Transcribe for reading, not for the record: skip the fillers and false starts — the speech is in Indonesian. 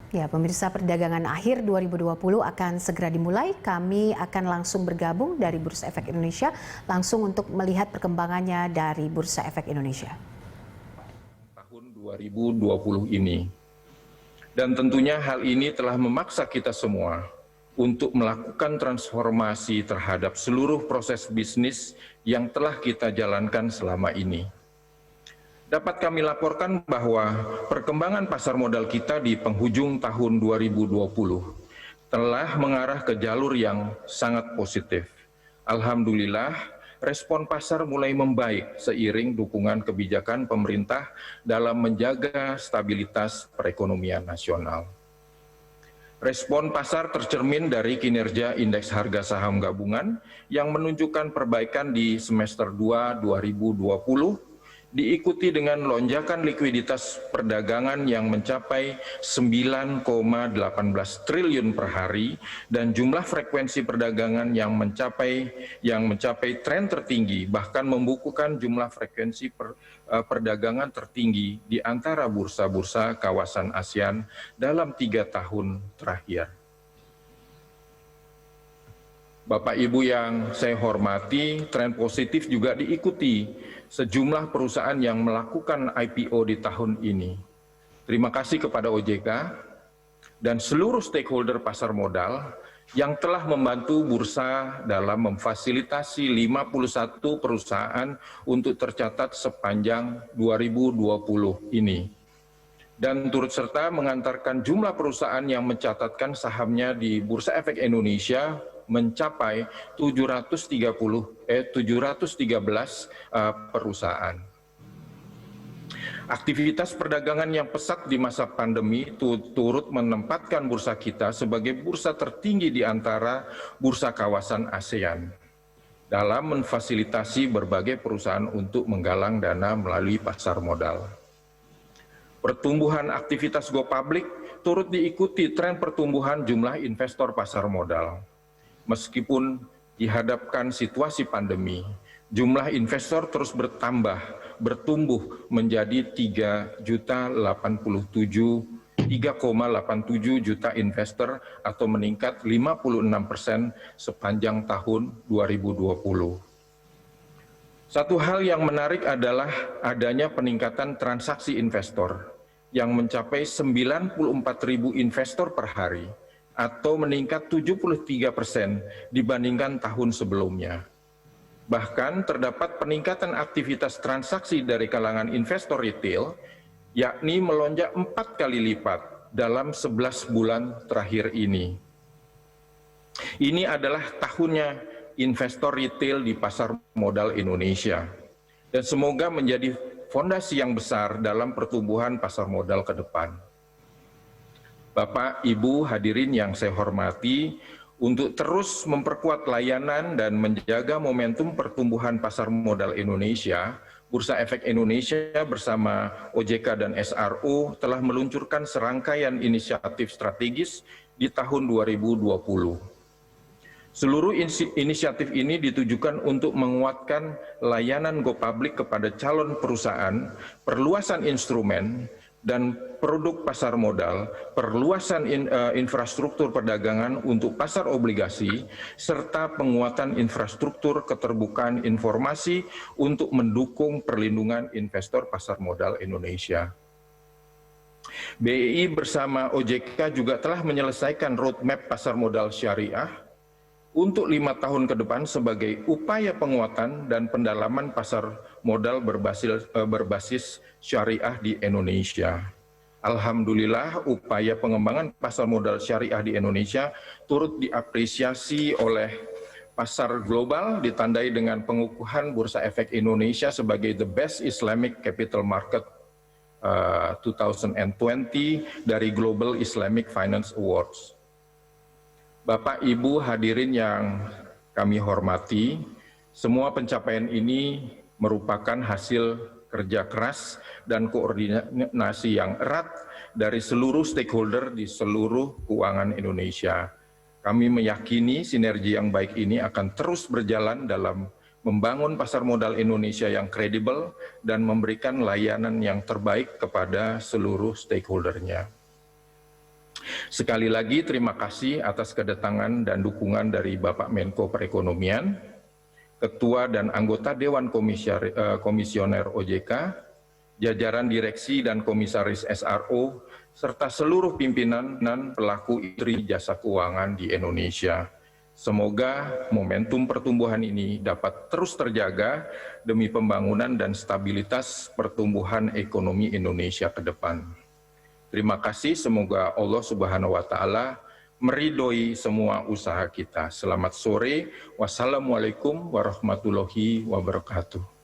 Ya, pemirsa, perdagangan akhir 2020 akan segera dimulai. Kami akan langsung bergabung dari Bursa Efek Indonesia, langsung untuk melihat perkembangannya dari Bursa Efek Indonesia. Tahun 2020 ini. Dan tentunya hal ini telah memaksa kita semua untuk melakukan transformasi terhadap seluruh proses bisnis yang telah kita jalankan selama ini. Dapat kami laporkan bahwa perkembangan pasar modal kita di penghujung tahun 2020 telah mengarah ke jalur yang sangat positif. Alhamdulillah, respon pasar mulai membaik seiring dukungan kebijakan pemerintah dalam menjaga stabilitas perekonomian nasional. Respon pasar tercermin dari kinerja indeks harga saham gabungan yang menunjukkan perbaikan di semester 2 2020, diikuti dengan lonjakan likuiditas perdagangan yang mencapai 9,18 triliun per hari dan jumlah frekuensi perdagangan yang mencapai tren tertinggi, bahkan membukukan jumlah frekuensi perdagangan tertinggi di antara bursa-bursa kawasan ASEAN dalam 3 tahun terakhir. Bapak Ibu yang saya hormati, tren positif juga diikuti sejumlah perusahaan yang melakukan IPO di tahun ini. Terima kasih kepada OJK dan seluruh stakeholder pasar modal yang telah membantu bursa dalam memfasilitasi 51 perusahaan untuk tercatat sepanjang 2020 ini. Dan turut serta mengantarkan jumlah perusahaan yang mencatatkan sahamnya di Bursa Efek Indonesia mencapai 713 perusahaan. Aktivitas perdagangan yang pesat di masa pandemi turut menempatkan bursa kita sebagai bursa tertinggi di antara bursa kawasan ASEAN dalam memfasilitasi berbagai perusahaan untuk menggalang dana melalui pasar modal. Pertumbuhan aktivitas go public turut diikuti tren pertumbuhan jumlah investor pasar modal. Meskipun dihadapkan situasi pandemi, jumlah investor terus bertumbuh menjadi 3,87 juta investor atau meningkat 56% sepanjang tahun 2020. Satu hal yang menarik adalah adanya peningkatan transaksi investor yang mencapai 94.000 investor per hari atau meningkat 73% dibandingkan tahun sebelumnya. Bahkan terdapat peningkatan aktivitas transaksi dari kalangan investor retail, yakni melonjak 4 kali lipat dalam 11 bulan terakhir ini. Ini adalah tahunnya investor retail di pasar modal Indonesia, dan semoga menjadi fondasi yang besar dalam pertumbuhan pasar modal ke depan. Bapak, Ibu, hadirin yang saya hormati, untuk terus memperkuat layanan dan menjaga momentum pertumbuhan pasar modal Indonesia, Bursa Efek Indonesia bersama OJK dan SRO telah meluncurkan serangkaian inisiatif strategis di tahun 2020. Seluruh inisiatif ini ditujukan untuk menguatkan layanan go public kepada calon perusahaan, perluasan instrumen dan produk pasar modal, perluasan infrastruktur perdagangan untuk pasar obligasi, serta penguatan infrastruktur keterbukaan informasi untuk mendukung perlindungan investor pasar modal Indonesia. BEI bersama OJK juga telah menyelesaikan roadmap pasar modal syariah untuk 5 tahun ke depan sebagai upaya penguatan dan pendalaman pasar modal berbasis syariah di Indonesia. Alhamdulillah, upaya pengembangan pasar modal syariah di Indonesia turut diapresiasi oleh pasar global, ditandai dengan pengukuhan Bursa Efek Indonesia sebagai the best Islamic capital market 2020 dari Global Islamic Finance Awards. Bapak, Ibu, hadirin yang kami hormati, semua pencapaian ini merupakan hasil kerja keras dan koordinasi yang erat dari seluruh stakeholder di seluruh keuangan Indonesia. Kami meyakini sinergi yang baik ini akan terus berjalan dalam membangun pasar modal Indonesia yang kredibel dan memberikan layanan yang terbaik kepada seluruh stakeholdernya. Sekali lagi terima kasih atas kedatangan dan dukungan dari Bapak Menko Perekonomian, Ketua dan anggota Dewan Komisioner OJK, jajaran direksi dan komisaris SRO, serta seluruh pimpinan dan pelaku industri jasa keuangan di Indonesia. Semoga momentum pertumbuhan ini dapat terus terjaga demi pembangunan dan stabilitas pertumbuhan ekonomi Indonesia ke depan. Terima kasih, semoga Allah Subhanahu wa Ta'ala meridhoi semua usaha kita. Selamat sore, wassalamualaikum warahmatullahi wabarakatuh.